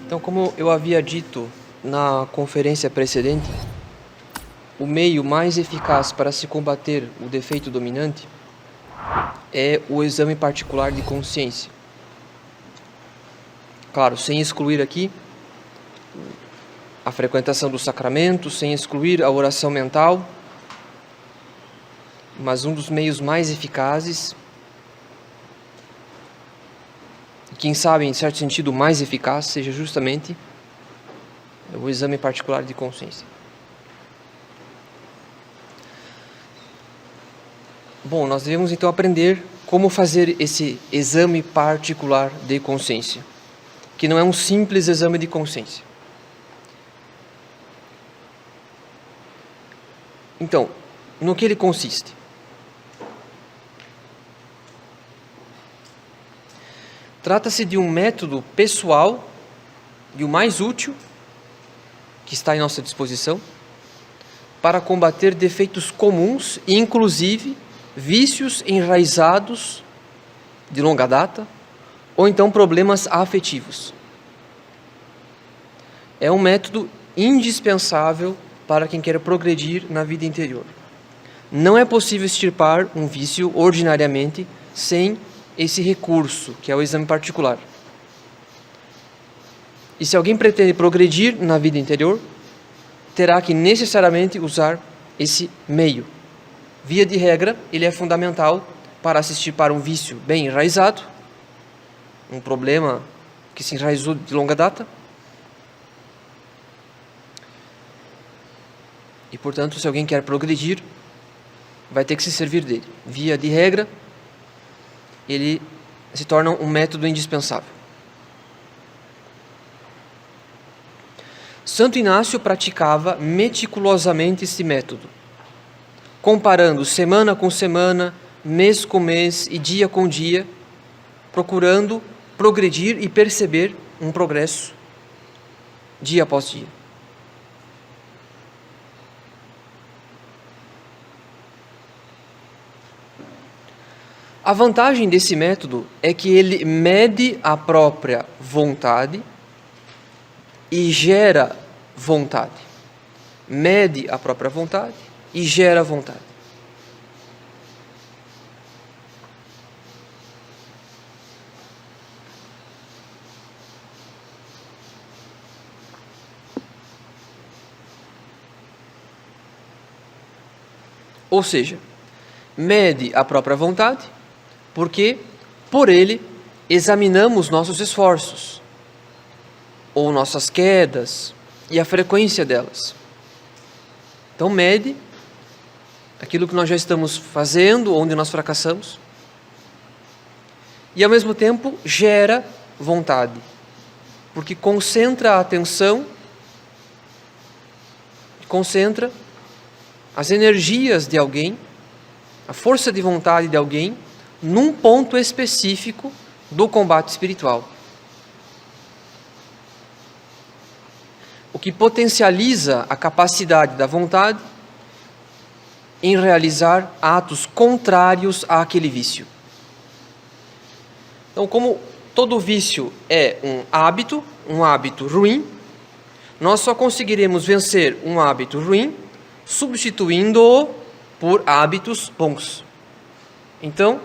Então, como eu havia dito na conferência precedente, o meio mais eficaz para se combater o defeito dominante é o exame particular de consciência. Claro, sem excluir aqui a frequentação do sacramento, sem excluir a oração mental, mas um dos meios mais eficazes, quem sabe em certo sentido mais eficaz, seja justamente o exame particular de consciência. Bom, nós devemos então aprender como fazer esse exame particular de consciência, que não é um simples exame de consciência. Então, no que ele consiste? Trata-se de um método pessoal e o mais útil que está em nossa disposição para combater defeitos comuns e, inclusive, vícios enraizados de longa data ou então problemas afetivos. É um método indispensável para quem quer progredir na vida interior. Não é possível extirpar um vício ordinariamente sem esse recurso, que é o exame particular. E se alguém pretende progredir na vida interior, terá que necessariamente usar esse meio. Via de regra, ele é fundamental para se extirpar um vício bem enraizado, um problema que se enraizou de longa data. E, portanto, se alguém quer progredir, vai ter que se servir dele. Via de regra, ele se torna um método indispensável. Santo Inácio praticava meticulosamente esse método, comparando semana com semana, mês com mês e dia com dia, procurando progredir e perceber um progresso dia após dia. A vantagem desse método é que ele mede a própria vontade e gera vontade. Mede a própria vontade e gera vontade. Ou seja, mede a própria vontade, porque por ele examinamos nossos esforços, ou nossas quedas e a frequência delas. Então mede aquilo que nós já estamos fazendo, onde nós fracassamos, e ao mesmo tempo gera vontade, porque concentra a atenção, concentra as energias de alguém, a força de vontade de alguém, num ponto específico do combate espiritual. O que potencializa a capacidade da vontade em realizar atos contrários àquele vício. Então, como todo vício é um hábito ruim, nós só conseguiremos vencer um hábito ruim substituindo-o por hábitos bons. Então,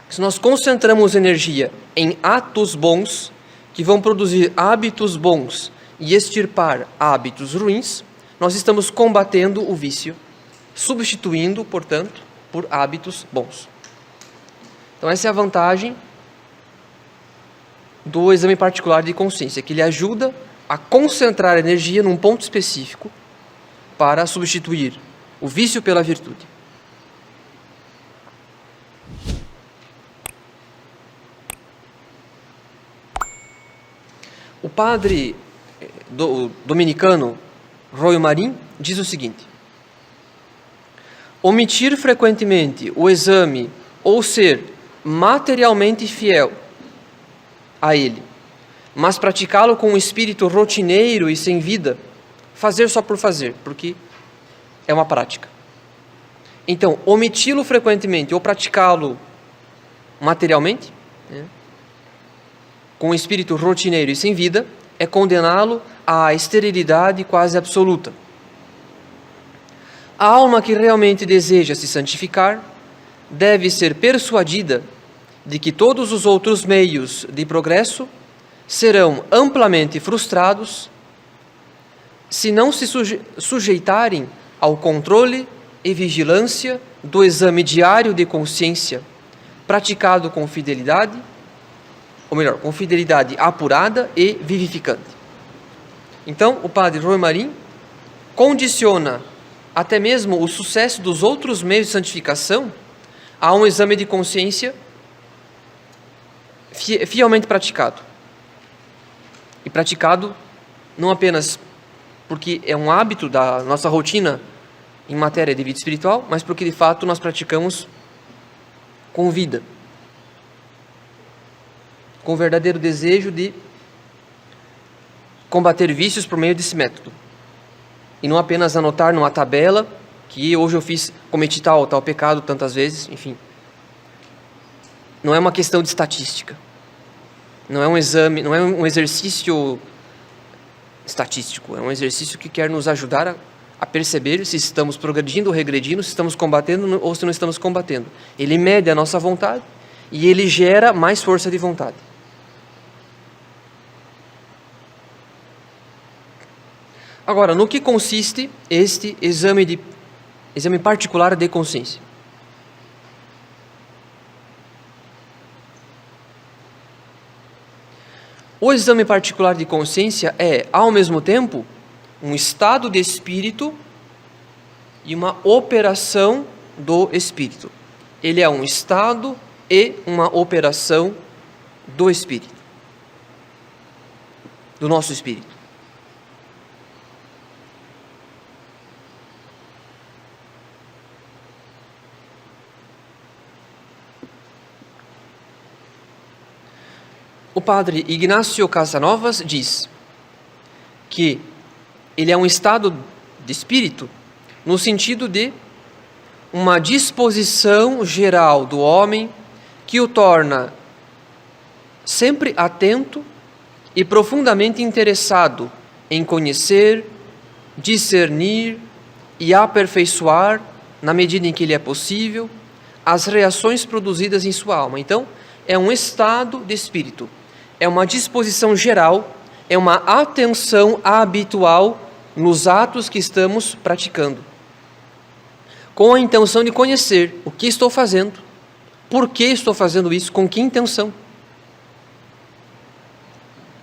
se nós concentramos energia em atos bons, que vão produzir hábitos bons e extirpar hábitos ruins, nós estamos combatendo o vício, substituindo, portanto, por hábitos bons. Então essa é a vantagem do exame particular de consciência, que ele ajuda a concentrar energia num ponto específico para substituir o vício pela virtude. O padre dominicano Royo Marim diz o seguinte: omitir frequentemente o exame ou ser materialmente fiel a ele, mas praticá-lo com um espírito rotineiro e sem vida, fazer só por fazer, porque é uma prática. Então, omiti-lo frequentemente ou praticá-lo materialmente, com um espírito rotineiro e sem vida, é condená-lo à esterilidade quase absoluta. A alma que realmente deseja se santificar deve ser persuadida de que todos os outros meios de progresso serão amplamente frustrados se não se sujeitarem ao controle e vigilância do exame diário de consciência, praticado com fidelidade, ou melhor, com fidelidade apurada e vivificante. Então, o padre Roy Marin condiciona até mesmo o sucesso dos outros meios de santificação a um exame de consciência fielmente praticado. E praticado não apenas porque é um hábito da nossa rotina em matéria de vida espiritual, mas porque de fato nós praticamos com vida, com o verdadeiro desejo de combater vícios por meio desse método. E não apenas anotar numa tabela que hoje eu cometi tal pecado tantas vezes, enfim. Não é uma questão de estatística. Não é um exame, não é um exercício estatístico, é um exercício que quer nos ajudar a perceber se estamos progredindo ou regredindo, se estamos combatendo ou se não estamos combatendo. Ele mede a nossa vontade e ele gera mais força de vontade. Agora, no que consiste este exame particular de consciência? O exame particular de consciência é, ao mesmo tempo, um estado de espírito e uma operação do espírito. Ele é um estado e uma operação do espírito, do nosso espírito. O padre Ignacio Casanovas diz que ele é um estado de espírito no sentido de uma disposição geral do homem que o torna sempre atento e profundamente interessado em conhecer, discernir e aperfeiçoar, na medida em que lhe é possível, as reações produzidas em sua alma. Então, é um estado de espírito. É uma disposição geral, é uma atenção habitual nos atos que estamos praticando, com a intenção de conhecer o que estou fazendo, por que estou fazendo isso, com que intenção.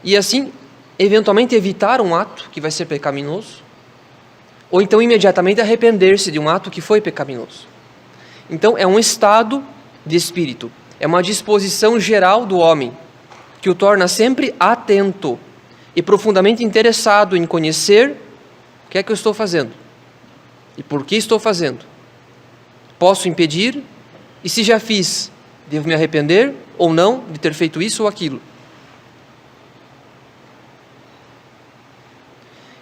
E assim, eventualmente evitar um ato que vai ser pecaminoso, ou então imediatamente arrepender-se de um ato que foi pecaminoso. Então, é um estado de espírito, é uma disposição geral do homem, que o torna sempre atento e profundamente interessado em conhecer o que é que eu estou fazendo e por que estou fazendo. Posso impedir? E se já fiz, devo me arrepender ou não de ter feito isso ou aquilo?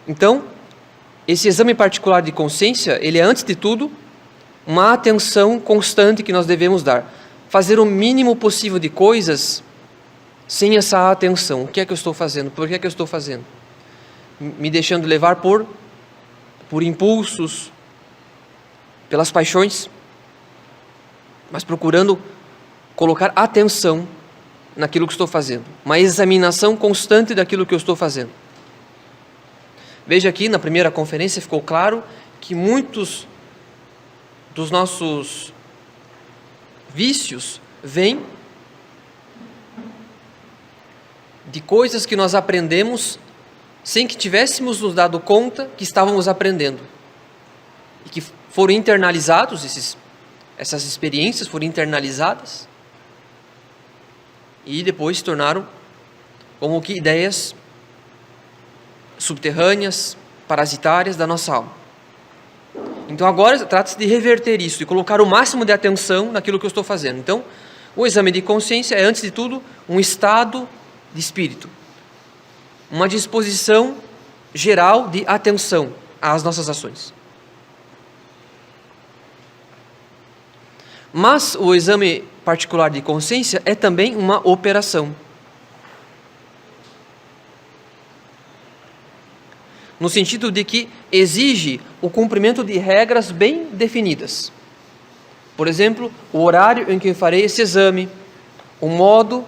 Então, esse exame particular de consciência, ele é antes de tudo uma atenção constante que nós devemos dar. Fazer o mínimo possível de coisas sem essa atenção. O que é que eu estou fazendo? Por que é que eu estou fazendo? Me deixando levar por impulsos, pelas paixões, mas procurando colocar atenção naquilo que estou fazendo. Uma examinação constante daquilo que eu estou fazendo. Veja aqui, na primeira conferência ficou claro que muitos dos nossos vícios vêm de coisas que nós aprendemos sem que tivéssemos nos dado conta que estávamos aprendendo. E que foram internalizados, essas experiências foram internalizadas e depois se tornaram como que ideias subterrâneas, parasitárias da nossa alma. Então agora trata-se de reverter isso, de colocar o máximo de atenção naquilo que eu estou fazendo. Então, o exame de consciência é, antes de tudo, um estado de espírito, uma disposição geral de atenção às nossas ações. Mas o exame particular de consciência é também uma operação. no sentido de que exige o cumprimento de regras bem definidas. Por exemplo, o horário em que eu farei esse exame, o modo,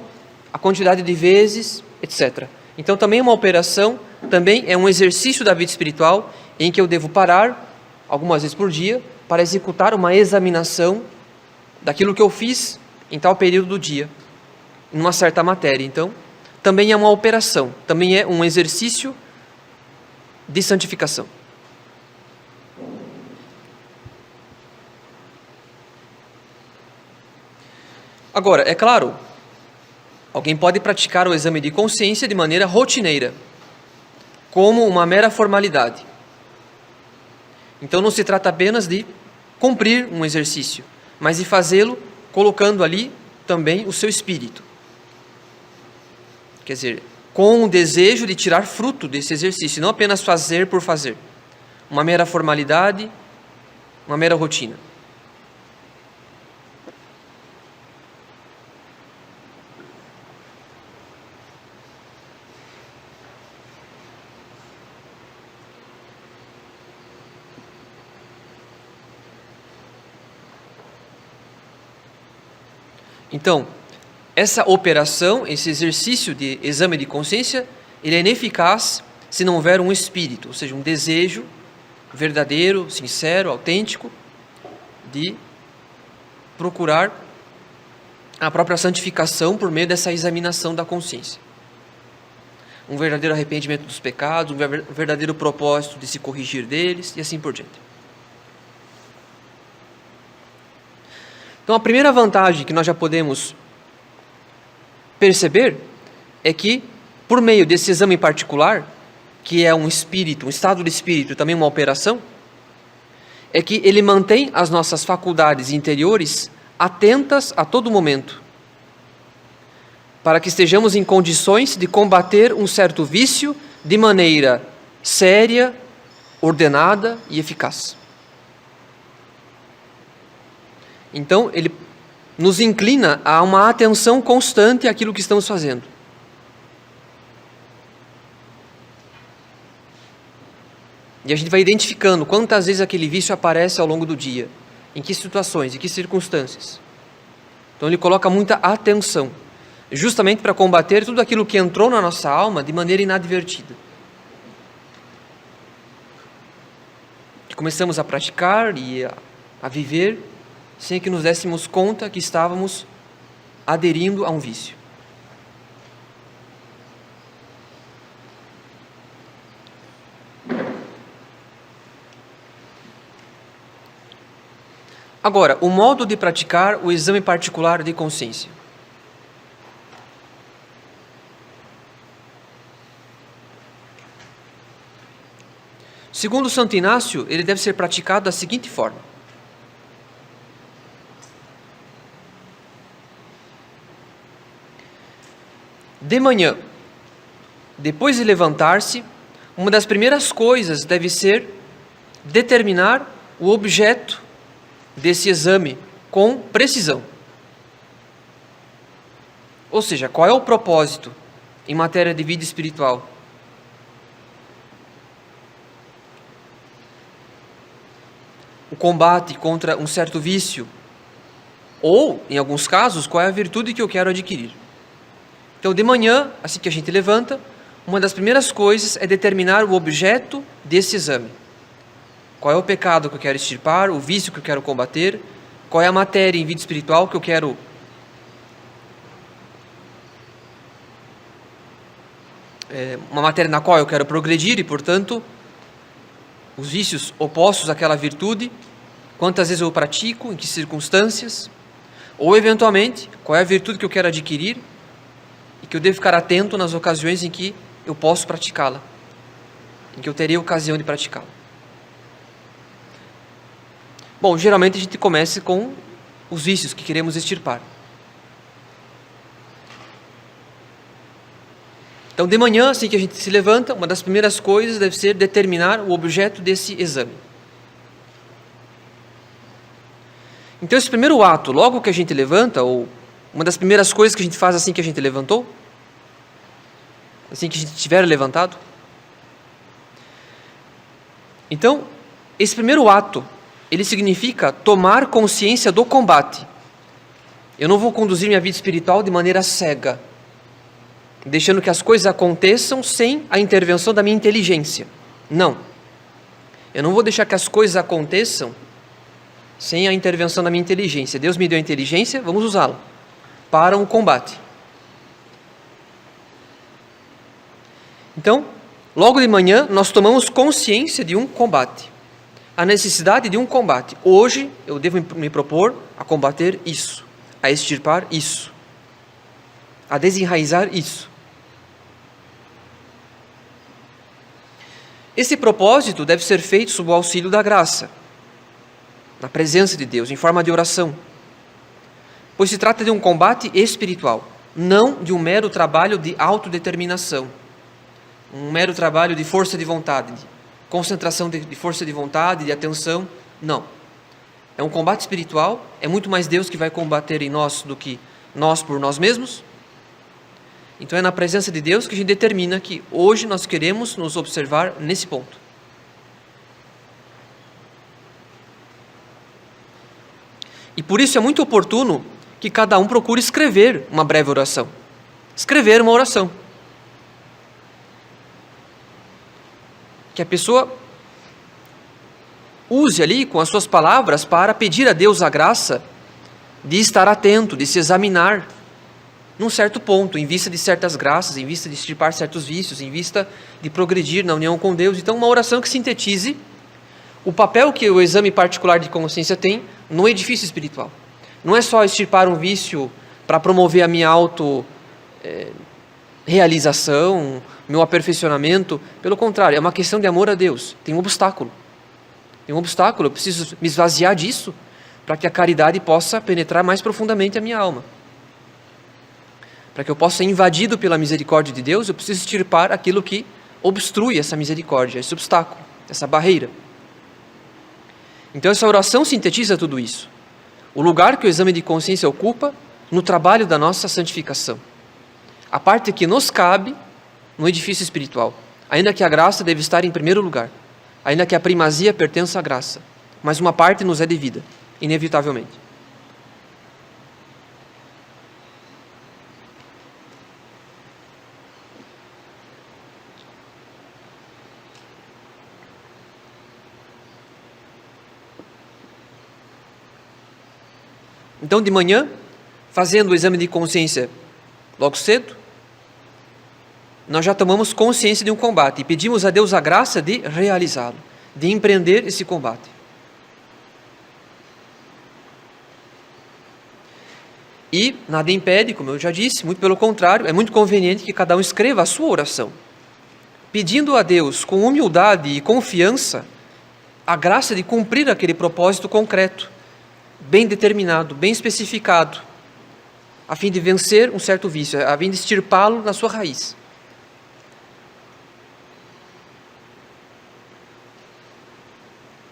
a quantidade de vezes, etc. Então também é uma operação, também é um exercício da vida espiritual em que eu devo parar algumas vezes por dia para executar uma examinação daquilo que eu fiz em tal período do dia, em uma certa matéria. Então, também é uma operação, também é um exercício de santificação. Agora, é claro, alguém pode praticar o exame de consciência de maneira rotineira, como uma mera formalidade. Então não se trata apenas de cumprir um exercício, mas de fazê-lo colocando ali também o seu espírito. Quer dizer, com o desejo de tirar fruto desse exercício, não apenas fazer por fazer. Uma mera formalidade, uma mera rotina. Então, essa operação, esse exercício de exame de consciência, ele é ineficaz se não houver um espírito, ou seja, um desejo verdadeiro, sincero, autêntico, de procurar a própria santificação por meio dessa examinação da consciência. Um verdadeiro arrependimento dos pecados, um verdadeiro propósito de se corrigir deles e assim por diante. Então, a primeira vantagem que nós já podemos perceber é que, por meio desse exame particular, que é um espírito, um estado de espírito, também uma operação, é que ele mantém as nossas faculdades interiores atentas a todo momento, para que estejamos em condições de combater um certo vício de maneira séria, ordenada e eficaz. Então, ele nos inclina a uma atenção constante àquilo que estamos fazendo. E a gente vai identificando quantas vezes aquele vício aparece ao longo do dia, em que situações, em que circunstâncias. Então, ele coloca muita atenção, justamente para combater tudo aquilo que entrou na nossa alma de maneira inadvertida. Que começamos a praticar e a viver sem que nos dessemos conta que estávamos aderindo a um vício. Agora, o modo de praticar o exame particular de consciência. Segundo Santo Inácio, ele deve ser praticado da seguinte forma. De manhã, depois de levantar-se, uma das primeiras coisas deve ser determinar o objeto desse exame com precisão. Ou seja, qual é o propósito em matéria de vida espiritual? O combate contra um certo vício? Ou, em alguns casos, qual é a virtude que eu quero adquirir? Então, de manhã, assim que a gente levanta, uma das primeiras coisas é determinar o objeto desse exame. Qual é o pecado que eu quero extirpar, o vício que eu quero combater, qual é a matéria em vida espiritual que eu quero uma matéria na qual eu quero progredir e, portanto, os vícios opostos àquela virtude, quantas vezes eu pratico, em que circunstâncias, ou, eventualmente, qual é a virtude que eu quero adquirir e que eu devo ficar atento nas ocasiões em que eu posso praticá-la, em que eu terei ocasião de praticá-la. Bom, geralmente a gente começa com os vícios que queremos extirpar. Então, de manhã, assim que a gente se levanta, uma das primeiras coisas deve ser determinar o objeto desse exame. Então, esse primeiro ato, logo que a gente levanta, ou uma das primeiras coisas que a gente faz assim que a gente levantou, assim que a gente estiver levantado, Então, esse primeiro ato, ele significa tomar consciência do combate. Eu não vou conduzir minha vida espiritual de maneira cega, deixando que as coisas aconteçam sem a intervenção da minha inteligência. Não. Eu não vou deixar que as coisas aconteçam sem a intervenção da minha inteligência. Deus me deu a inteligência, vamos usá-la para um combate. Então, logo de manhã, nós tomamos consciência de um combate. A necessidade de um combate. Hoje, eu devo me propor a combater isso, a extirpar isso, a desenraizar isso. Esse propósito deve ser feito sob o auxílio da graça, na presença de Deus, em forma de oração. Pois se trata de um combate espiritual, não de um mero trabalho de autodeterminação, um mero trabalho de força de vontade, de concentração de força de vontade, de atenção. Não. É um combate espiritual, é muito mais Deus que vai combater em nós do que nós por nós mesmos. Então é na presença de Deus que a gente determina que hoje nós queremos nos observar nesse ponto. E por isso é muito oportuno que cada um procure escrever uma breve oração. Escrever uma oração. Que a pessoa use ali com as suas palavras para pedir a Deus a graça de estar atento, de se examinar num certo ponto, em vista de certas graças, em vista de extirpar certos vícios, em vista de progredir na união com Deus. Então, uma oração que sintetize o papel que o exame particular de consciência tem no edifício espiritual. Não é só extirpar um vício para promover a minha auto-realização, meu aperfeiçoamento. Pelo contrário, é uma questão de amor a Deus. Tem um obstáculo. Tem um obstáculo, eu preciso me esvaziar disso para que a caridade possa penetrar mais profundamente a minha alma. Para que eu possa ser invadido pela misericórdia de Deus, eu preciso extirpar aquilo que obstrui essa misericórdia, esse obstáculo, essa barreira. Então essa oração sintetiza tudo isso. O lugar que o exame de consciência ocupa no trabalho da nossa santificação. A parte que nos cabe no edifício espiritual. Ainda que a graça deve estar em primeiro lugar. Ainda que a primazia pertença à graça. Mas uma parte nos é devida, inevitavelmente. Então, de manhã, fazendo o exame de consciência logo cedo, nós já tomamos consciência de um combate e pedimos a Deus a graça de realizá-lo, de empreender esse combate. E nada impede, como eu já disse, muito pelo contrário, é muito conveniente que cada um escreva a sua oração, pedindo a Deus com humildade e confiança a graça de cumprir aquele propósito concreto, bem determinado, bem especificado, a fim de vencer um certo vício, a fim de extirpá-lo na sua raiz.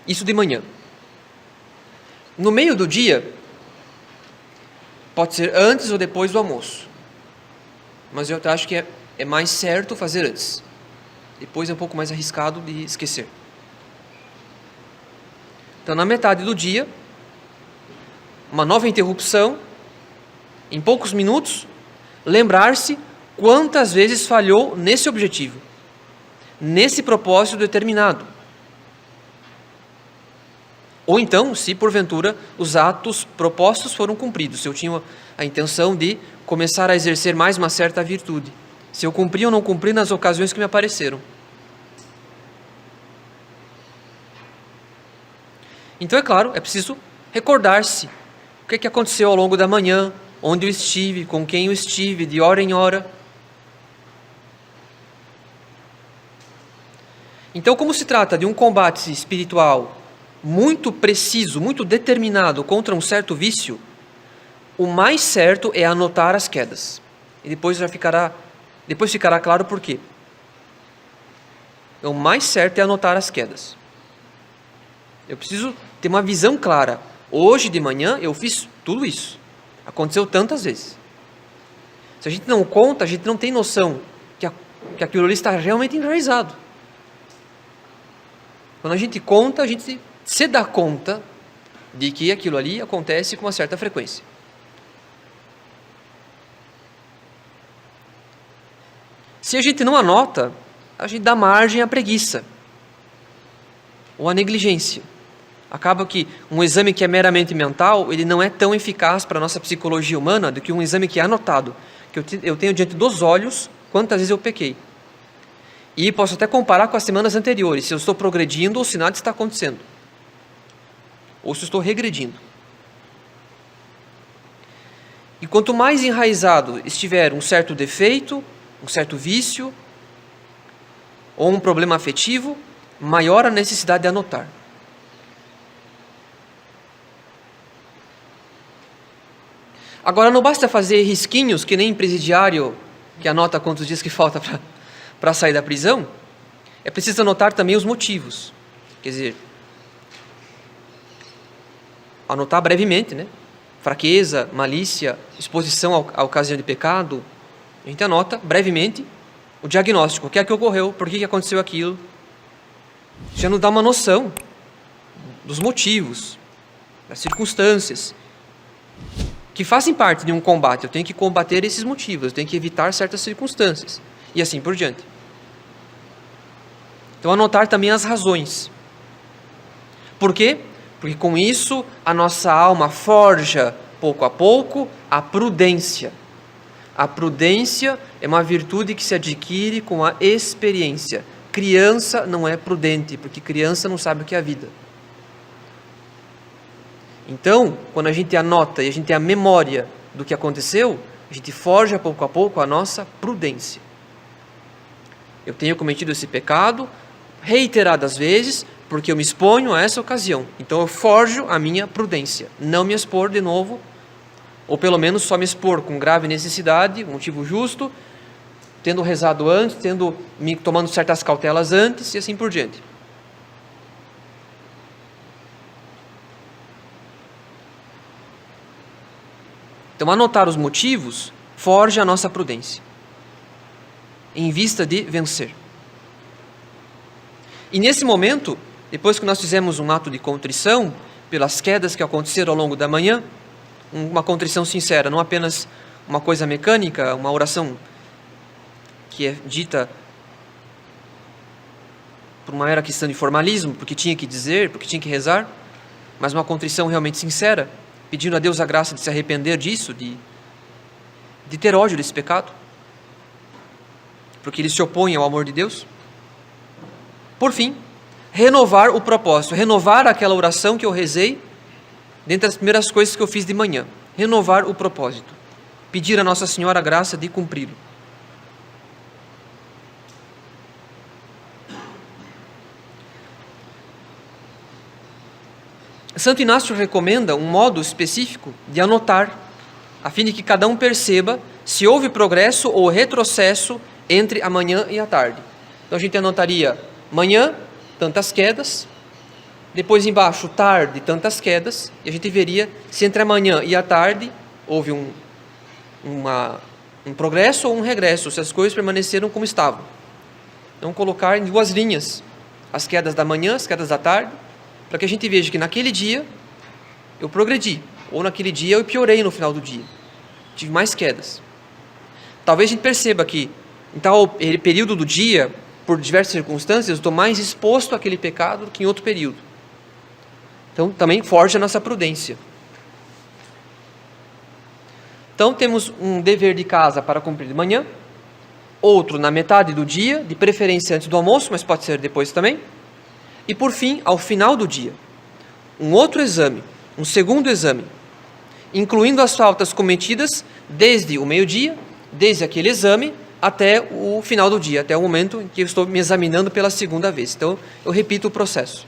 Isso de manhã. No meio do dia, pode ser antes ou depois do almoço, mas eu acho que é mais certo fazer antes. Depois é um pouco mais arriscado de esquecer. Então, na metade do dia, uma nova interrupção, em poucos minutos, lembrar-se quantas vezes falhou nesse objetivo, nesse propósito determinado. Ou então, se porventura os atos propostos foram cumpridos, se eu tinha a intenção de começar a exercer mais uma certa virtude, se eu cumpri ou não cumpri nas ocasiões que me apareceram. Então, é claro, é preciso recordar-se o que aconteceu ao longo da manhã, onde eu estive, com quem eu estive, de hora em hora. Então, como se trata de um combate espiritual muito preciso, muito determinado contra um certo vício, o mais certo é anotar as quedas. E depois ficará claro por quê. O mais certo é anotar as quedas. Eu preciso ter uma visão clara. Hoje de manhã eu fiz tudo isso. Aconteceu tantas vezes. Se a gente não conta, a gente não tem noção que aquilo ali está realmente enraizado. Quando a gente conta, a gente se dá conta de que aquilo ali acontece com uma certa frequência. Se a gente não anota, a gente dá margem à preguiça ou à negligência. Acaba que um exame que é meramente mental, ele não é tão eficaz para a nossa psicologia humana do que um exame que é anotado, que eu tenho diante dos olhos quantas vezes eu pequei. E posso até comparar com as semanas anteriores, se eu estou progredindo ou se nada está acontecendo. Ou se eu estou regredindo. E quanto mais enraizado estiver um certo defeito, um certo vício, ou um problema afetivo, maior a necessidade de anotar. Agora, não basta fazer risquinhos, que nem presidiário, que anota quantos dias que falta para sair da prisão. É preciso anotar também os motivos. Quer dizer, anotar brevemente, né? Fraqueza, malícia, exposição à ocasião de pecado. A gente anota brevemente o diagnóstico. O que é que ocorreu? Por que aconteceu aquilo? Já nos dá uma noção dos motivos, das circunstâncias, que fazem parte de um combate. Eu tenho que combater esses motivos, eu tenho que evitar certas circunstâncias, e assim por diante. Então, anotar também as razões. Por quê? Porque com isso, a nossa alma forja, pouco a pouco, a prudência. A prudência é uma virtude que se adquire com a experiência. Criança não é prudente, porque criança não sabe o que é a vida. Então, quando a gente anota e a gente tem a memória do que aconteceu, a gente forja pouco a pouco a nossa prudência. Eu tenho cometido esse pecado reiteradas vezes, porque eu me exponho a essa ocasião. Então eu forjo a minha prudência. Não me expor de novo, ou pelo menos só me expor com grave necessidade, motivo justo, tendo rezado antes, tomando certas cautelas antes e assim por diante. Então, anotar os motivos forja a nossa prudência, em vista de vencer. E nesse momento, depois que nós fizemos um ato de contrição, pelas quedas que aconteceram ao longo da manhã, uma contrição sincera, não apenas uma coisa mecânica, uma oração que é dita por uma mera questão de formalismo, porque tinha que dizer, porque tinha que rezar, mas uma contrição realmente sincera, pedindo a Deus a graça de se arrepender disso, de ter ódio desse pecado, porque ele se opõe ao amor de Deus. Por fim, renovar o propósito, renovar aquela oração que eu rezei, dentre as primeiras coisas que eu fiz de manhã, renovar o propósito, pedir a Nossa Senhora a graça de cumpri-lo. Santo Inácio recomenda um modo específico de anotar, a fim de que cada um perceba se houve progresso ou retrocesso entre a manhã e a tarde. Então a gente anotaria manhã, tantas quedas, depois embaixo, tarde, tantas quedas, e a gente veria se entre a manhã e a tarde houve um progresso ou um regresso, se as coisas permaneceram como estavam. Então colocar em duas linhas as quedas da manhã, as quedas da tarde, para que a gente veja que naquele dia eu progredi, ou naquele dia eu piorei no final do dia, tive mais quedas. Talvez a gente perceba que em tal período do dia, por diversas circunstâncias, eu estou mais exposto àquele pecado do que em outro período. Então também forja a nossa prudência. Então temos um dever de casa para cumprir de manhã, outro na metade do dia, de preferência antes do almoço, mas pode ser depois também. E por fim, ao final do dia, um outro exame, um segundo exame, incluindo as faltas cometidas desde o meio-dia, desde aquele exame, até o final do dia, até o momento em que eu estou me examinando pela segunda vez. Então, eu repito o processo.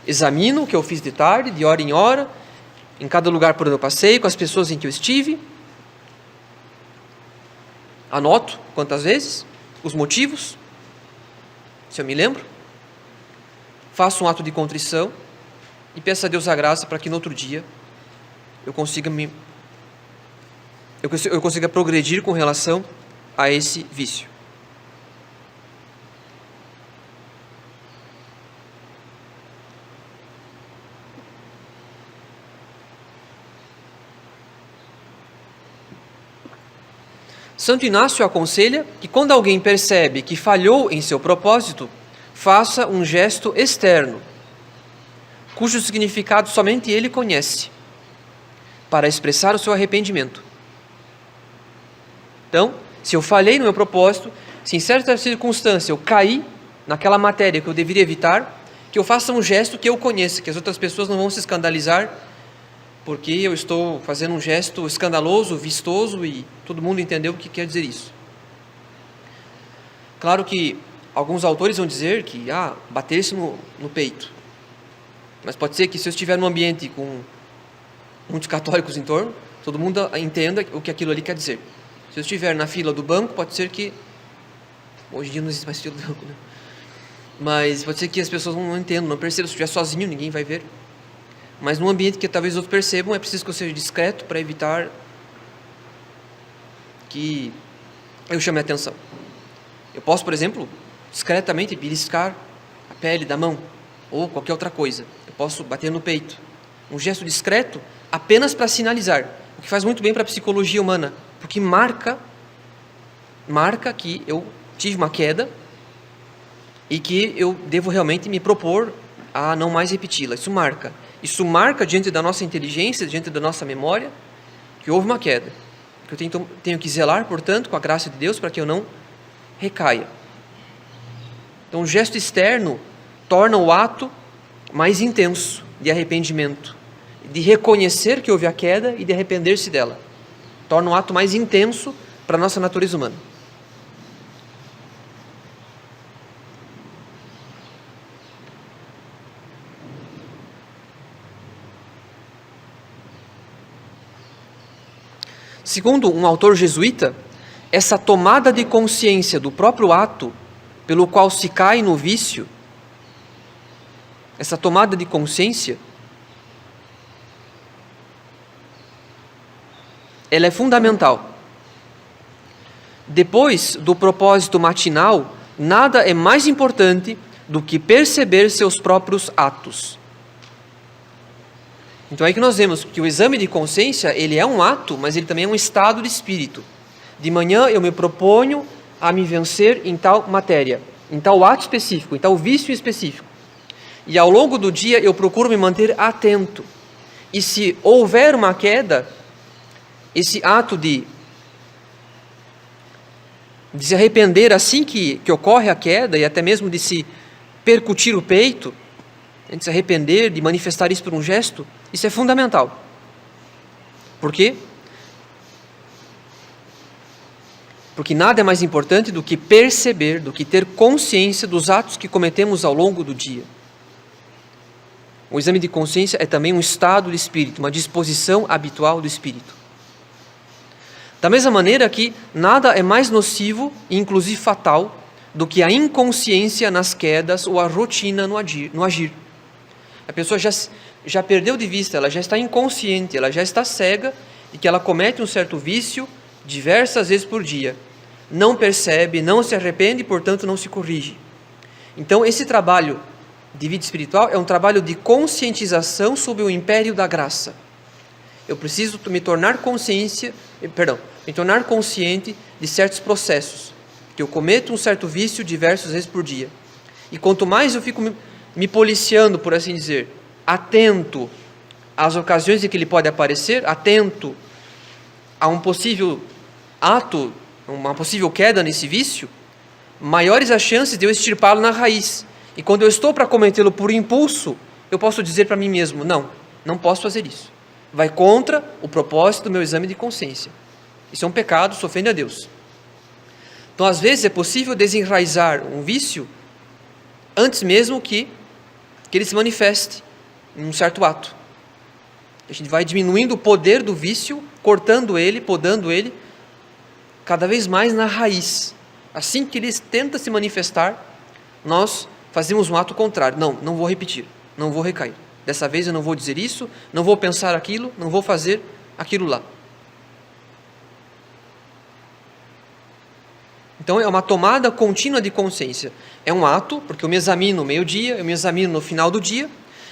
Examino o que eu fiz de tarde, de hora em hora, em cada lugar por onde eu passei, com as pessoas em que eu estive. Anoto quantas vezes, os motivos, se eu me lembro. Faço um ato de contrição e peço a Deus a graça para que no outro dia eu consiga progredir com relação a esse vício. Santo Inácio aconselha que quando alguém percebe que falhou em seu propósito, faça um gesto externo, cujo significado somente ele conhece, para expressar o seu arrependimento. Então, se eu falhei no meu propósito, se em certa circunstância eu caí naquela matéria que eu deveria evitar, que eu faça um gesto que eu conheça, que as outras pessoas não vão se escandalizar, porque eu estou fazendo um gesto escandaloso, vistoso, e todo mundo entendeu o que quer dizer isso. Claro que alguns autores vão dizer que, bater-se no peito. Mas pode ser que se eu estiver num ambiente com muitos católicos em torno, todo mundo entenda o que aquilo ali quer dizer. Se eu estiver na fila do banco, pode ser que... Hoje em dia não existe mais fila do banco, né? Mas pode ser que as pessoas não entendam, não percebam. Se eu estiver sozinho, ninguém vai ver. Mas num ambiente que talvez outros percebam, é preciso que eu seja discreto para evitar que eu chame a atenção. Eu posso, por exemplo, discretamente beliscar a pele da mão ou qualquer outra coisa. Eu posso bater no peito. Um gesto discreto apenas para sinalizar, o que faz muito bem para a psicologia humana, porque marca que eu tive uma queda e que eu devo realmente me propor a não mais repeti-la. Isso marca diante da nossa inteligência, diante da nossa memória, que houve uma queda. Que eu tenho que zelar, portanto, com a graça de Deus, para que eu não recaia. Então, o gesto externo torna o ato mais intenso de arrependimento, de reconhecer que houve a queda e de arrepender-se dela. Torna o ato mais intenso para a nossa natureza humana. Segundo um autor jesuíta, essa tomada de consciência do próprio ato pelo qual se cai no vício, essa tomada de consciência, ela é fundamental. Depois do propósito matinal, nada é mais importante do que perceber seus próprios atos. Então é que nós vemos que o exame de consciência, ele é um ato, mas ele também é um estado de espírito. De manhã eu me proponho a me vencer em tal matéria, em tal ato específico, em tal vício específico. E ao longo do dia eu procuro me manter atento. E se houver uma queda, esse ato de se arrepender assim que ocorre a queda, e até mesmo de se percutir o peito, de se arrepender, de manifestar isso por um gesto, isso é fundamental. Por quê? Porque nada é mais importante do que perceber, do que ter consciência dos atos que cometemos ao longo do dia. O exame de consciência é também um estado de espírito, uma disposição habitual do espírito. Da mesma maneira que nada é mais nocivo e inclusive fatal do que a inconsciência nas quedas ou a rotina no agir. A pessoa já perdeu de vista, ela já está inconsciente, ela já está cega de que ela comete um certo vício diversas vezes por dia. Não percebe, não se arrepende e, portanto, não se corrige. Então, esse trabalho de vida espiritual é um trabalho de conscientização sob o império da graça. Eu preciso me tornar consciente de certos processos, que eu cometo um certo vício diversas vezes por dia. E quanto mais eu fico me policiando, por assim dizer, atento às ocasiões em que ele pode aparecer, atento a um possível ato, uma possível queda nesse vício, maiores as chances de eu extirpá-lo na raiz. E quando eu estou para cometê-lo por impulso, eu posso dizer para mim mesmo, não posso fazer isso. Vai contra o propósito do meu exame de consciência. Isso é um pecado, isso ofende a Deus. Então, às vezes, é possível desenraizar um vício antes mesmo que ele se manifeste em um certo ato. A gente vai diminuindo o poder do vício, cortando ele, podando ele, cada vez mais na raiz. Assim que ele tenta se manifestar, nós fazemos um ato contrário. Não vou repetir, não vou recair. Dessa vez eu não vou dizer isso, não vou pensar aquilo, não vou fazer aquilo lá. Então é uma tomada contínua de consciência. É um ato, porque eu me examino no meio-dia, eu me examino no final do dia,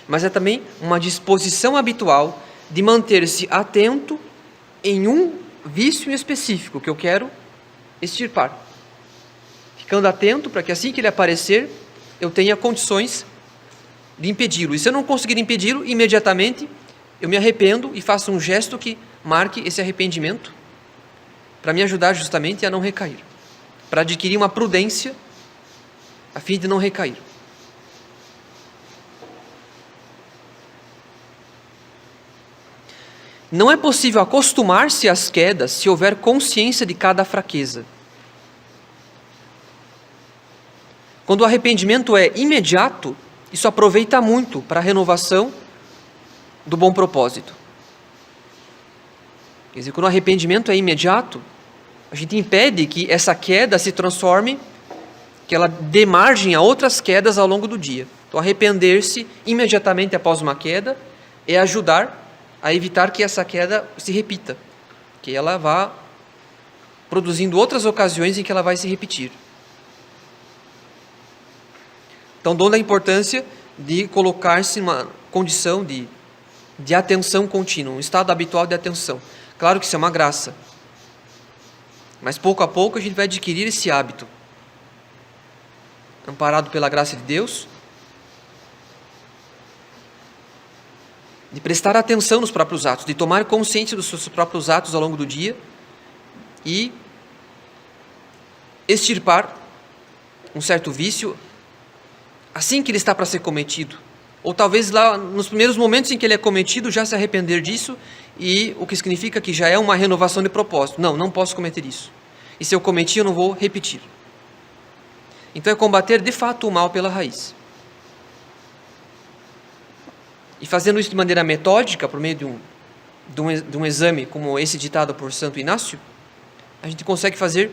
mas é também uma disposição habitual de manter-se atento em um vício específico que eu quero extirpar. Ficando atento para que assim que ele aparecer, eu tenha condições de impedi-lo. E se eu não conseguir impedi-lo, imediatamente eu me arrependo e faço um gesto que marque esse arrependimento para me ajudar justamente a não recair, para adquirir uma prudência a fim de não recair. Não é possível acostumar-se às quedas se houver consciência de cada fraqueza. Quando o arrependimento é imediato, isso aproveita muito para a renovação do bom propósito. Quer dizer, quando o arrependimento é imediato, a gente impede que essa queda se transforme, que ela dê margem a outras quedas ao longo do dia. Então, arrepender-se imediatamente após uma queda é ajudar a evitar que essa queda se repita, que ela vá produzindo outras ocasiões em que ela vai se repetir. Então, dando a importância de colocar-se numa condição de atenção contínua, um estado habitual de atenção. Claro que isso é uma graça, mas pouco a pouco a gente vai adquirir esse hábito, amparado pela graça de Deus, de prestar atenção nos próprios atos, de tomar consciência dos seus próprios atos ao longo do dia e extirpar um certo vício assim que ele está para ser cometido. Ou talvez lá nos primeiros momentos em que ele é cometido já se arrepender disso, e o que significa que já é uma renovação de propósito. Não posso cometer isso. E se eu cometi, eu não vou repetir. Então é combater de fato o mal pela raiz. E fazendo isso de maneira metódica, por meio de um exame como esse ditado por Santo Inácio, a gente consegue fazer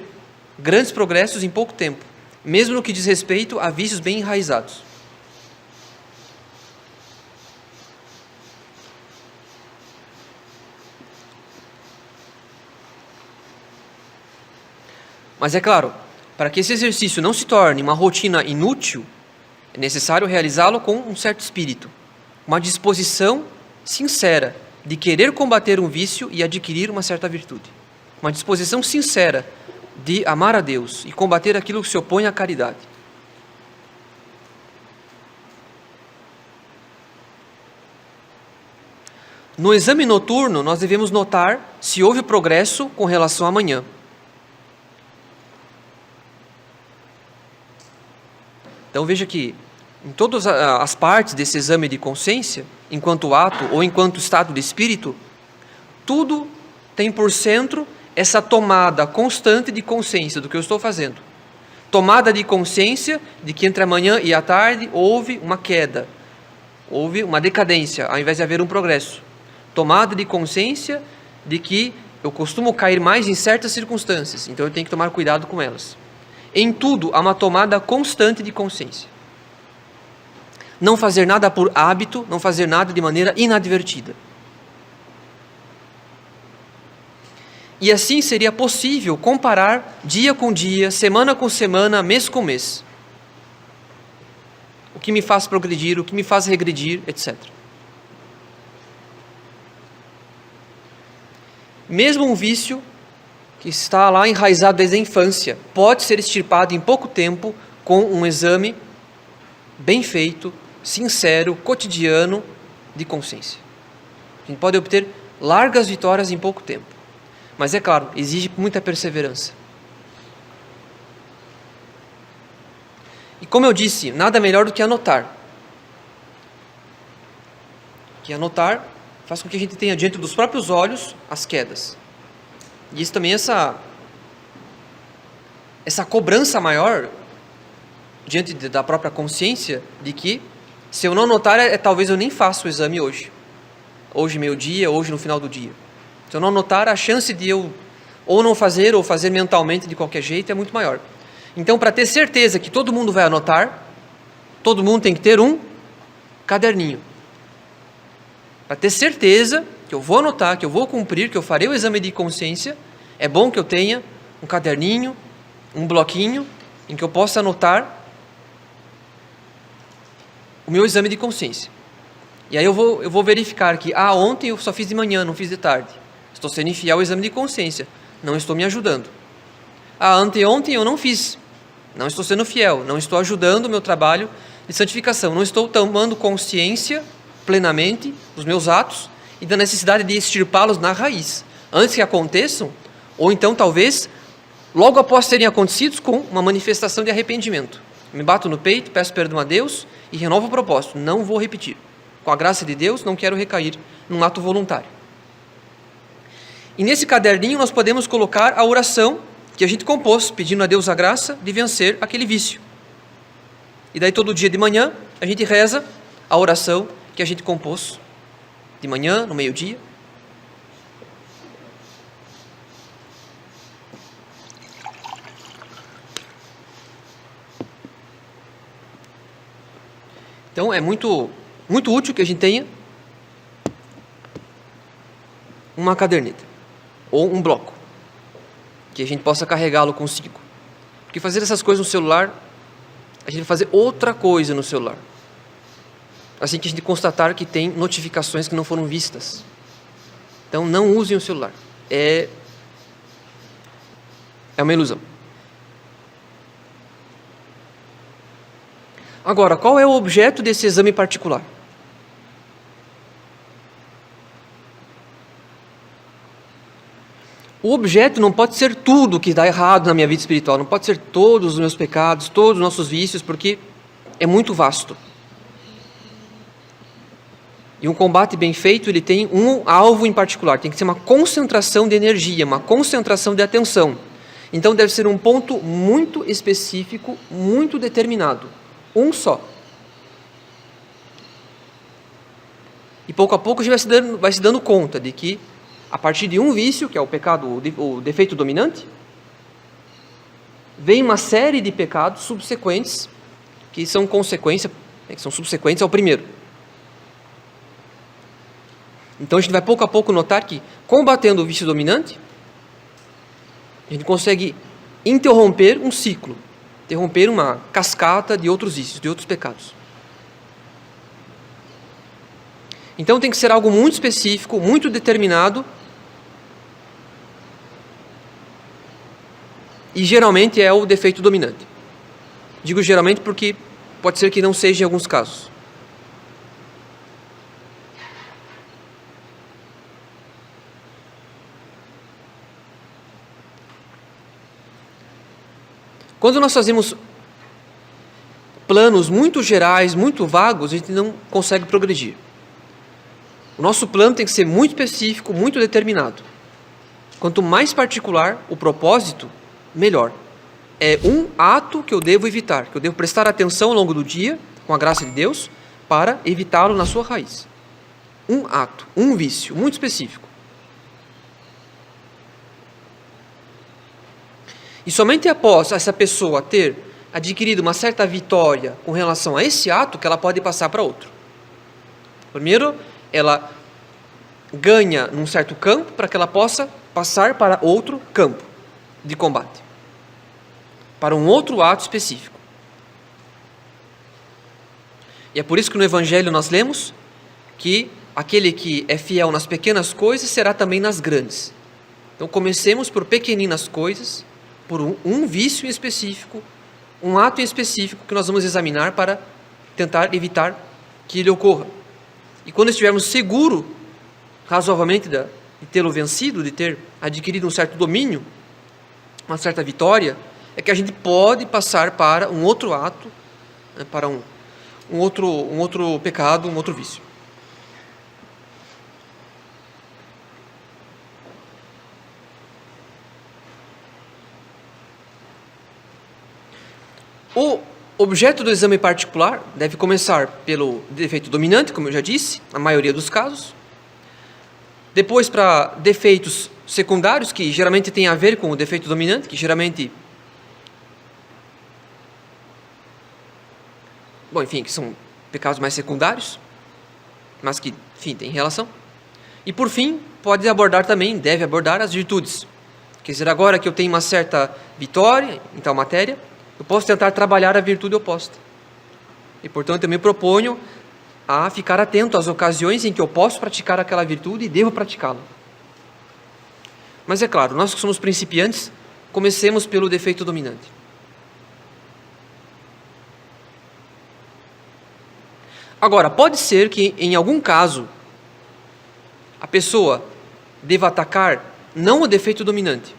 grandes progressos em pouco tempo, mesmo no que diz respeito a vícios bem enraizados. Mas é claro, para que esse exercício não se torne uma rotina inútil, é necessário realizá-lo com um certo espírito, uma disposição sincera de querer combater um vício e adquirir uma certa virtude. Uma disposição sincera de amar a Deus e combater aquilo que se opõe à caridade. No exame noturno, nós devemos notar se houve progresso com relação à manhã. Então veja que em todas as partes desse exame de consciência, enquanto ato ou enquanto estado de espírito, tudo tem por centro essa tomada constante de consciência do que eu estou fazendo. Tomada de consciência de que entre a manhã e a tarde houve uma queda, houve uma decadência, ao invés de haver um progresso. Tomada de consciência de que eu costumo cair mais em certas circunstâncias, então eu tenho que tomar cuidado com elas. Em tudo há uma tomada constante de consciência. Não fazer nada por hábito, não fazer nada de maneira inadvertida. E assim seria possível comparar dia com dia, semana com semana, mês com mês. O que me faz progredir, o que me faz regredir, etc. Mesmo um vício que está lá enraizado desde a infância, pode ser extirpado em pouco tempo com um exame bem feito, sincero, cotidiano de consciência. A gente pode obter largas vitórias em pouco tempo. Mas é claro, exige muita perseverança. E como eu disse, nada melhor do que anotar. Que anotar faz com que a gente tenha diante dos próprios olhos as quedas. E isso também essa cobrança maior diante da própria consciência de que se eu não anotar, talvez eu nem faça o exame hoje. Hoje meio-dia, hoje no final do dia. Se eu não anotar, a chance de eu ou não fazer, ou fazer mentalmente de qualquer jeito é muito maior. Então, para ter certeza que todo mundo vai anotar, todo mundo tem que ter um caderninho. Para ter certeza que eu vou anotar, que eu vou cumprir, que eu farei o exame de consciência, é bom que eu tenha um caderninho, um bloquinho, em que eu possa anotar o meu exame de consciência. E aí eu vou verificar que, ontem eu só fiz de manhã, não fiz de tarde. Estou sendo infiel ao exame de consciência, não estou me ajudando. anteontem eu não fiz, não estou sendo fiel, não estou ajudando o meu trabalho de santificação, não estou tomando consciência plenamente dos meus atos e da necessidade de extirpá-los na raiz, antes que aconteçam, ou então talvez logo após terem acontecido com uma manifestação de arrependimento. Me bato no peito, peço perdão a Deus e renovo o propósito, não vou repetir. Com a graça de Deus, não quero recair num ato voluntário. E nesse caderninho nós podemos colocar a oração que a gente compôs, pedindo a Deus a graça de vencer aquele vício. E daí todo dia de manhã a gente reza a oração que a gente compôs, de manhã, no meio-dia. Então é muito útil que a gente tenha uma caderneta ou um bloco, que a gente possa carregá-lo consigo. Porque fazer essas coisas no celular, a gente vai fazer outra coisa no celular. Assim que a gente constatar que tem notificações que não foram vistas. Então não usem o celular. É uma ilusão. Agora, qual é o objeto desse exame particular? O objeto não pode ser tudo que dá errado na minha vida espiritual, não pode ser todos os meus pecados, todos os nossos vícios, porque é muito vasto. E um combate bem feito, ele tem um alvo em particular, tem que ser uma concentração de energia, uma concentração de atenção. Então deve ser um ponto muito específico, muito determinado. Um só. E pouco a pouco a gente vai se dando conta de que, a partir de um vício, que é o pecado, o defeito dominante, vem uma série de pecados subsequentes, que são subsequentes ao primeiro. Então a gente vai pouco a pouco notar que, combatendo o vício dominante, a gente consegue interromper um ciclo, interromper uma cascata de outros vícios, de outros pecados. Então tem que ser algo muito específico, muito determinado, e geralmente é o defeito dominante. Digo geralmente porque pode ser que não seja em alguns casos. Quando nós fazemos planos muito gerais, muito vagos, a gente não consegue progredir. O nosso plano tem que ser muito específico, muito determinado. Quanto mais particular o propósito, melhor. É um ato que eu devo evitar, que eu devo prestar atenção ao longo do dia, com a graça de Deus, para evitá-lo na sua raiz. Um ato, um vício, muito específico. E somente após essa pessoa ter adquirido uma certa vitória com relação a esse ato, que ela pode passar para outro. Primeiro, ela ganha num certo campo para que ela possa passar para outro campo de combate, para um outro ato específico. E é por isso que no Evangelho nós lemos que aquele que é fiel nas pequenas coisas será também nas grandes. Então comecemos por pequeninas coisas, por um vício em específico, um ato em específico que nós vamos examinar para tentar evitar que ele ocorra. E quando estivermos seguros, razoavelmente, de tê-lo vencido, de ter adquirido um certo domínio, uma certa vitória, é que a gente pode passar para um outro ato, para um outro pecado, um outro vício. O objeto do exame particular deve começar pelo defeito dominante, como eu já disse, na maioria dos casos. Depois para defeitos secundários, que geralmente têm a ver com o defeito dominante, que geralmente... que são pecados mais secundários, mas que, têm relação. E por fim, deve abordar as virtudes. Quer dizer, agora que eu tenho uma certa vitória em tal matéria, eu posso tentar trabalhar a virtude oposta. E, portanto, eu me proponho a ficar atento às ocasiões em que eu posso praticar aquela virtude e devo praticá-la. Mas é claro, nós que somos principiantes, comecemos pelo defeito dominante. Agora, pode ser que em algum caso a pessoa deva atacar não o defeito dominante,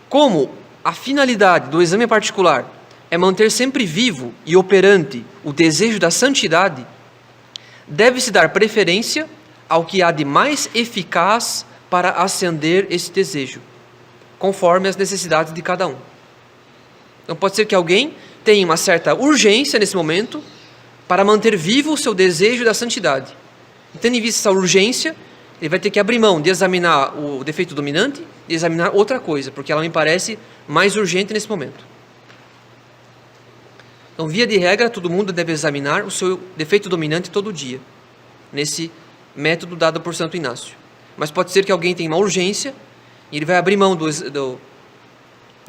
como a finalidade do exame particular é manter sempre vivo e operante o desejo da santidade, deve-se dar preferência ao que há de mais eficaz para acender esse desejo, conforme as necessidades de cada um. Então pode ser que alguém tenha uma certa urgência nesse momento para manter vivo o seu desejo da santidade. E tendo em vista essa urgência, ele vai ter que abrir mão de examinar o defeito dominante e examinar outra coisa, porque ela me parece mais urgente nesse momento. Então, via de regra, todo mundo deve examinar o seu defeito dominante todo dia, nesse método dado por Santo Inácio. Mas pode ser que alguém tenha uma urgência e ele vai abrir mão do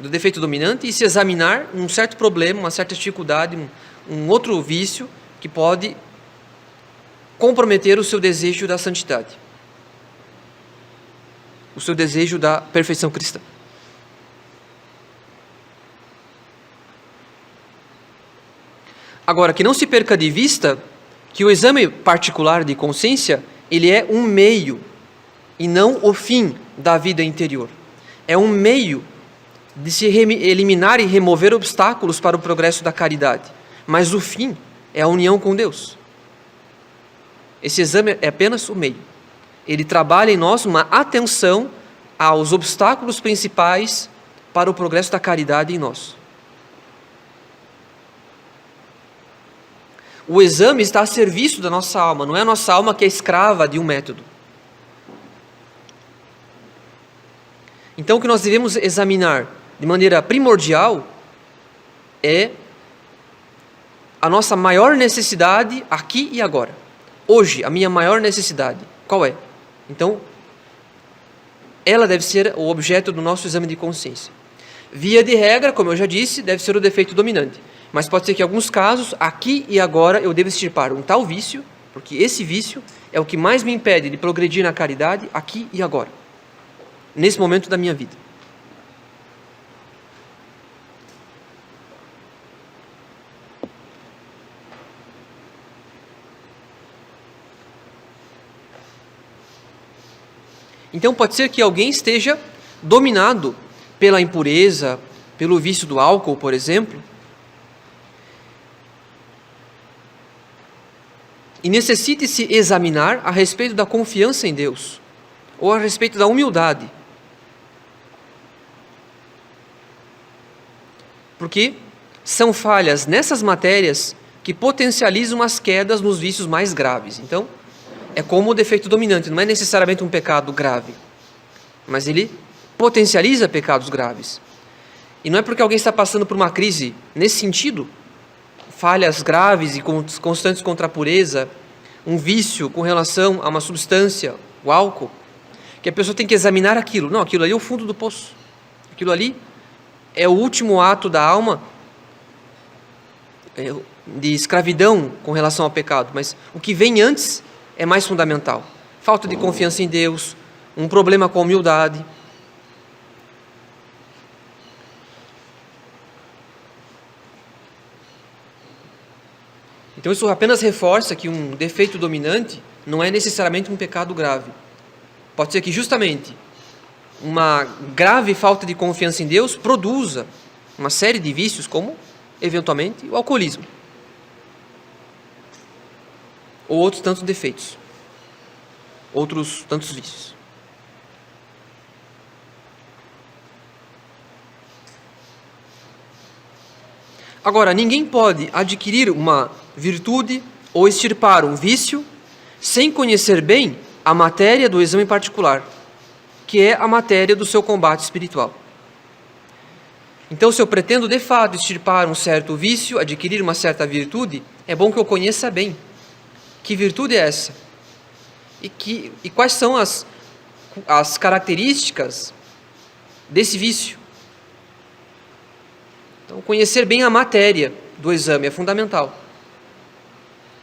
defeito dominante e se examinar um certo problema, uma certa dificuldade, um outro vício que pode comprometer o seu desejo da santidade, o seu desejo da perfeição cristã. Agora, que não se perca de vista que o exame particular de consciência, ele é um meio e não o fim da vida interior. É um meio de se eliminar e remover obstáculos para o progresso da caridade. Mas o fim é a união com Deus. Esse exame é apenas o meio. Ele trabalha em nós uma atenção aos obstáculos principais para o progresso da caridade em nós. O exame está a serviço da nossa alma, não é a nossa alma que é escrava de um método. Então, o que nós devemos examinar de maneira primordial é a nossa maior necessidade aqui e agora. Hoje, a minha maior necessidade, qual é? Então, ela deve ser o objeto do nosso exame de consciência. Via de regra, como eu já disse, deve ser o defeito dominante. Mas pode ser que em alguns casos, aqui e agora, eu deva extirpar um tal vício, porque esse vício é o que mais me impede de progredir na caridade aqui e agora, nesse momento da minha vida. Então pode ser que alguém esteja dominado pela impureza, pelo vício do álcool, por exemplo, e necessite se examinar a respeito da confiança em Deus, ou a respeito da humildade. Porque são falhas nessas matérias que potencializam as quedas nos vícios mais graves. Então, é como o defeito dominante, não é necessariamente um pecado grave, mas ele potencializa pecados graves. E não é porque alguém está passando por uma crise nesse sentido, falhas graves e constantes contra a pureza, um vício com relação a uma substância, o álcool, que a pessoa tem que examinar aquilo. Não, aquilo ali é o fundo do poço. Aquilo ali é o último ato da alma de escravidão com relação ao pecado. Mas o que vem antes é mais fundamental. Falta de confiança em Deus, um problema com a humildade. Então isso apenas reforça que um defeito dominante não é necessariamente um pecado grave. Pode ser que justamente uma grave falta de confiança em Deus produza uma série de vícios, como, eventualmente, o alcoolismo. Ou outros tantos defeitos. Outros tantos vícios. Agora, ninguém pode adquirir uma virtude ou extirpar um vício sem conhecer bem a matéria do exame particular, que é a matéria do seu combate espiritual. Então, se eu pretendo de fato extirpar um certo vício, adquirir uma certa virtude, é bom que eu conheça bem que virtude é essa e quais são as características desse vício. Então, conhecer bem a matéria do exame é fundamental.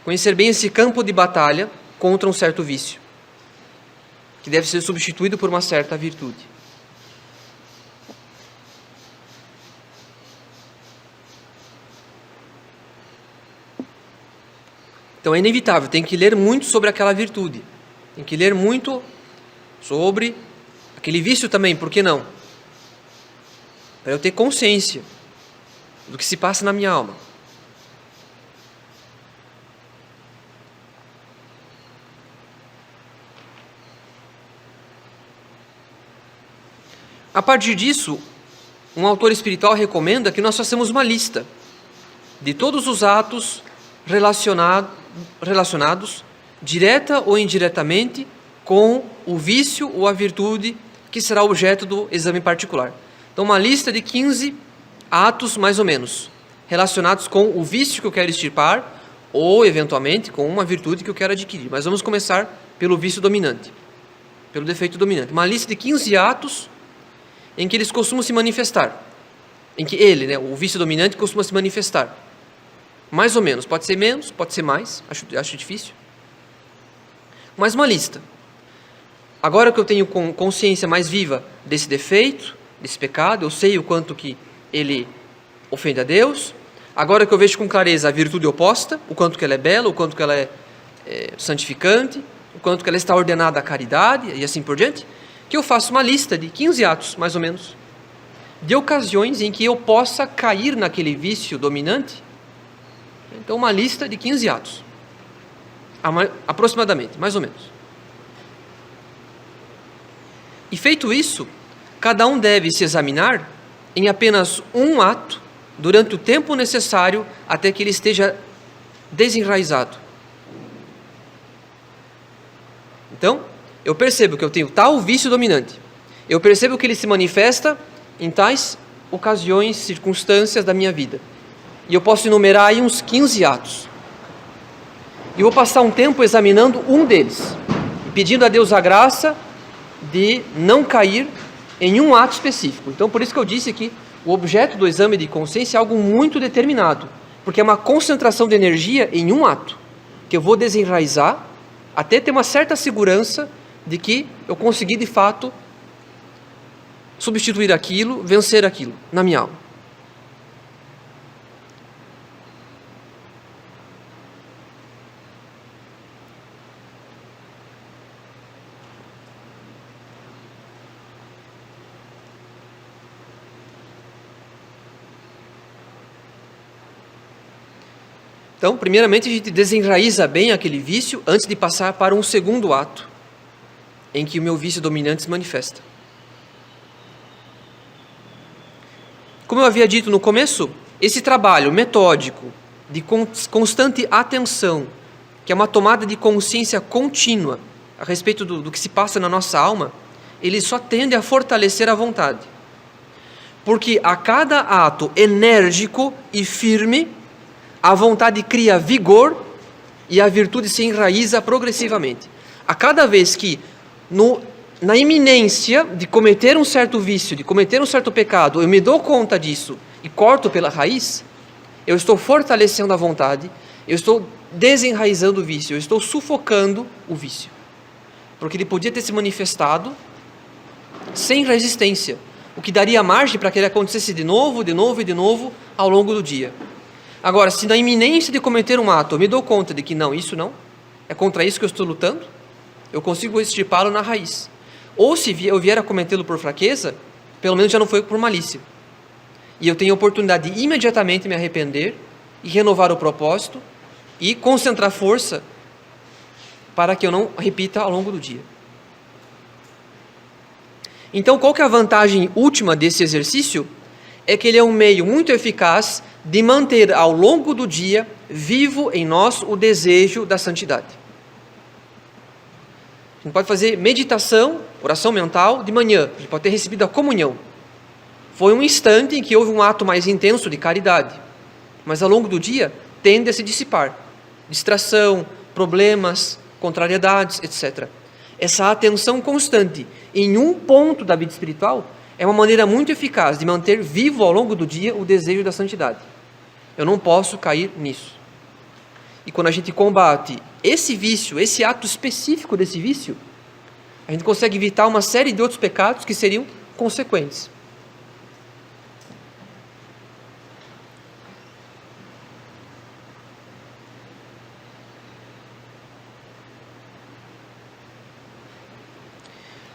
Conhecer bem esse campo de batalha contra um certo vício. que deve ser substituído por uma certa virtude. Então é inevitável, tem que ler muito sobre aquela virtude. Tem que ler muito sobre aquele vício também, por que não? Para eu ter consciência do que se passa na minha alma. A partir disso, um autor espiritual recomenda que nós façamos uma lista de todos os atos relacionados, direta ou indiretamente, com o vício ou a virtude que será objeto do exame particular. Então, uma lista de 15 atos, mais ou menos, relacionados com o vício que eu quero extirpar ou, eventualmente, com uma virtude que eu quero adquirir. Mas vamos começar pelo vício dominante, pelo defeito dominante. Uma lista de 15 atos em que eles costumam se manifestar. Em que ele, o vício dominante, costuma se manifestar. Mais ou menos, pode ser menos, pode ser mais, acho difícil. Mas uma lista. Agora que eu tenho consciência mais viva desse defeito, desse pecado, eu sei o quanto que ele ofende a Deus. Agora que eu vejo com clareza a virtude oposta, o quanto que ela é bela, o quanto que ela é santificante, o quanto que ela está ordenada à caridade e assim por diante, que eu faço uma lista de 15 atos, mais ou menos, de ocasiões em que eu possa cair naquele vício dominante. Então, uma lista de 15 atos, aproximadamente, mais ou menos. E feito isso, cada um deve se examinar em apenas um ato, durante o tempo necessário até que ele esteja desenraizado. Então, eu percebo que eu tenho tal vício dominante. Eu percebo que ele se manifesta em tais ocasiões, circunstâncias da minha vida. E eu posso enumerar aí uns 15 atos. E vou passar um tempo examinando um deles, pedindo a Deus a graça de não cair em um ato específico. Então, por isso que eu disse que o objeto do exame de consciência é algo muito determinado, porque é uma concentração de energia em um ato, que eu vou desenraizar até ter uma certa segurança de que eu consegui, de fato, substituir aquilo, vencer aquilo na minha alma. Então, primeiramente, a gente desenraiza bem aquele vício antes de passar para um segundo ato, em que o meu vício dominante se manifesta. Como eu havia dito no começo, esse trabalho metódico, de constante atenção, que é uma tomada de consciência contínua a respeito do que se passa na nossa alma, ele só tende a fortalecer a vontade. Porque a cada ato enérgico e firme, a vontade cria vigor e a virtude se enraiza progressivamente. A cada vez que, na iminência de cometer um certo vício, de cometer um certo pecado, eu me dou conta disso e corto pela raiz, eu estou fortalecendo a vontade, eu estou desenraizando o vício, eu estou sufocando o vício. Porque ele podia ter se manifestado sem resistência, o que daria margem para que ele acontecesse de novo ao longo do dia. Agora, se na iminência de cometer um ato eu me dou conta de que não, isso não, é contra isso que eu estou lutando, eu consigo extirpá-lo na raiz. Ou se eu vier a cometê-lo por fraqueza, pelo menos já não foi por malícia. E eu tenho a oportunidade de imediatamente me arrepender e renovar o propósito e concentrar força para que eu não repita ao longo do dia. Então, qual que é a vantagem última desse exercício? É que ele é um meio muito eficaz de manter ao longo do dia vivo em nós o desejo da santidade. A gente pode fazer meditação, oração mental de manhã, a gente pode ter recebido a comunhão. Foi um instante em que houve um ato mais intenso de caridade, mas ao longo do dia tende a se dissipar. Distração, problemas, contrariedades, etc. Essa atenção constante em um ponto da vida espiritual é uma maneira muito eficaz de manter vivo ao longo do dia o desejo da santidade. Eu não posso cair nisso. E quando a gente combate esse vício, esse ato específico desse vício, A gente consegue evitar uma série de outros pecados que seriam consequentes.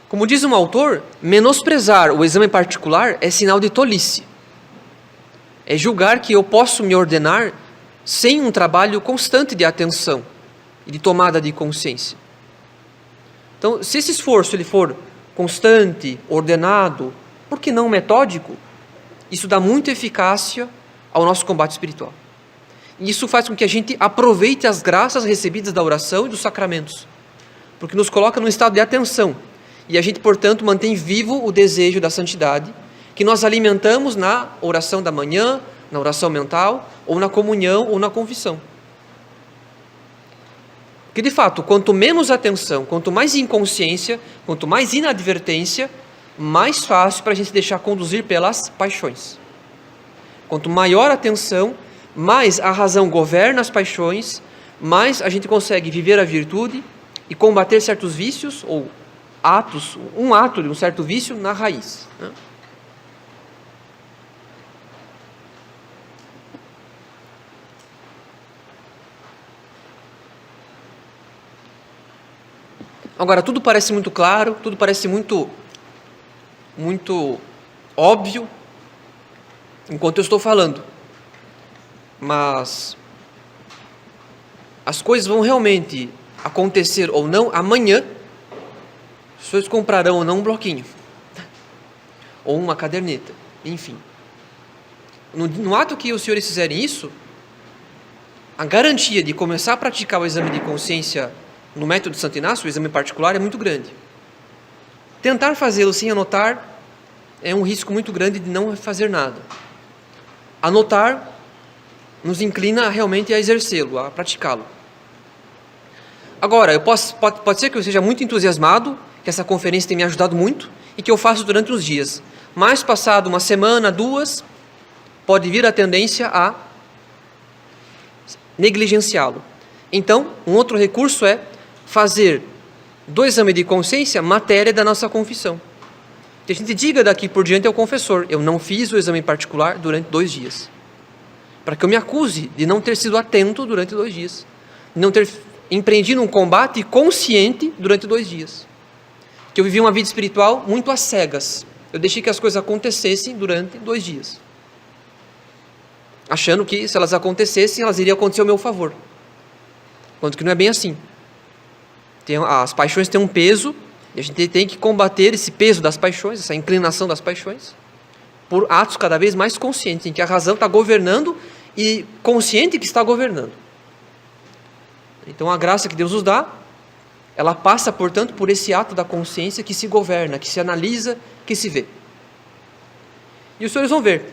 Como diz um autor, menosprezar o exame particular é sinal de tolice. É julgar que eu posso me ordenar sem um trabalho constante de atenção e de tomada de consciência. Então, se esse esforço ele for constante, ordenado, por que não metódico, isso dá muita eficácia ao nosso combate espiritual. E isso faz com que a gente aproveite as graças recebidas da oração e dos sacramentos, porque nos coloca num estado de atenção. E a gente, portanto, mantém vivo o desejo da santidade, que nós alimentamos na oração da manhã, na oração mental, ou na comunhão, ou na confissão. Porque, de fato, quanto menos atenção, quanto mais inconsciência, quanto mais inadvertência, mais fácil para a gente deixar conduzir pelas paixões. Quanto maior atenção, mais a razão governa as paixões, mais a gente consegue viver a virtude e combater certos vícios, ou atos, um ato de um certo vício na raiz. Né? Agora, tudo parece muito claro, tudo parece muito óbvio, enquanto eu estou falando. Mas as coisas vão realmente acontecer ou não amanhã. As pessoas comprarão ou não um bloquinho, ou uma caderneta, enfim. No ato que os senhores fizerem isso, a garantia de começar a praticar o exame de consciência no método de Santo Inácio, o exame particular, é muito grande. Tentar fazê-lo sem anotar é um risco muito grande de não fazer nada. Anotar nos inclina realmente a exercê-lo, a praticá-lo. Agora, pode ser que eu seja muito entusiasmado, que essa conferência tem me ajudado muito e que eu faço durante os dias. Mas, passado uma semana, 2, pode vir a tendência a negligenciá-lo. Então, um outro recurso é fazer do exame de consciência matéria da nossa confissão. Que a gente diga daqui por diante ao confessor: eu não fiz o exame particular durante 2 dias. Para que eu me acuse de não ter sido atento durante 2 dias. De não ter empreendido um combate consciente durante 2 dias. Que eu vivi uma vida espiritual muito às cegas. Eu deixei que as coisas acontecessem durante 2 dias. Achando que se elas acontecessem, elas iriam acontecer ao meu favor. Quanto que não é bem assim. As paixões têm um peso, e a gente tem que combater esse peso das paixões, essa inclinação das paixões, por atos cada vez mais conscientes, em que a razão está governando e consciente que está governando. Então a graça que Deus nos dá, ela passa, portanto, por esse ato da consciência que se governa, que se analisa, que se vê. E os senhores vão ver,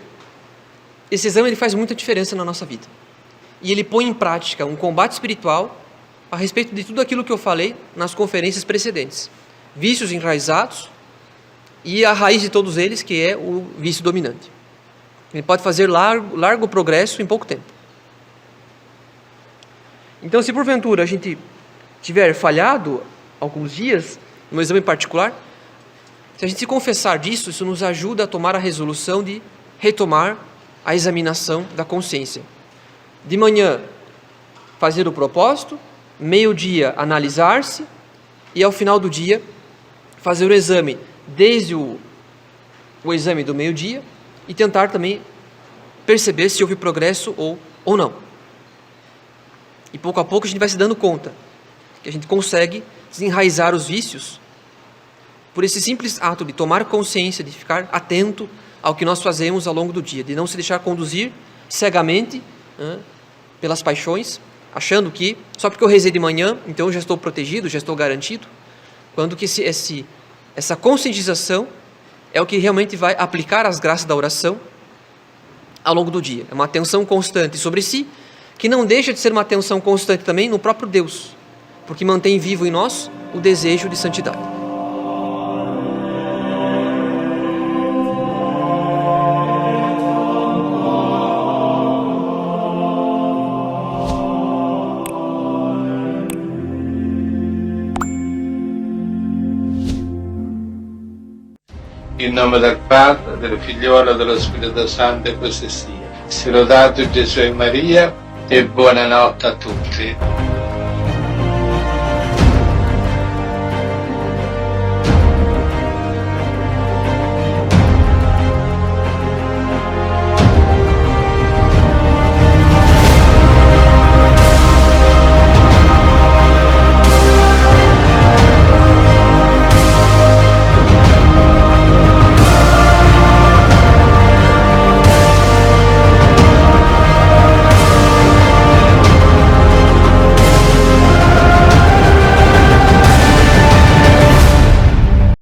esse exame ele faz muita diferença na nossa vida. E ele põe em prática um combate espiritual a respeito de tudo aquilo que eu falei nas conferências precedentes. Vícios enraizados e a raiz de todos eles, que é o vício dominante. Ele pode fazer largo progresso em pouco tempo. Então, se porventura a gente tiver falhado alguns dias no exame particular, se a gente se confessar disso, isso nos ajuda a tomar a resolução de retomar a examinação da consciência. De manhã, fazer o propósito, meio-dia, analisar-se, e ao final do dia, fazer o exame desde o exame do meio-dia e tentar também perceber se houve progresso ou não. E pouco a pouco a gente vai se dando conta que a gente consegue desenraizar os vícios por esse simples ato de tomar consciência, de ficar atento ao que nós fazemos ao longo do dia, de não se deixar conduzir cegamente pelas paixões, achando que só porque eu rezei de manhã, então eu já estou protegido, já estou garantido, quando que essa conscientização é o que realmente vai aplicar as graças da oração ao longo do dia. É uma atenção constante sobre si, que não deixa de ser uma atenção constante também no próprio Deus, porque mantém vivo em nós o desejo de santidade. In nome del Padre, del Figliolo e dello Spirito Santo, e così sia. Sia lodato Gesù e Maria, e buonanotte a tutti.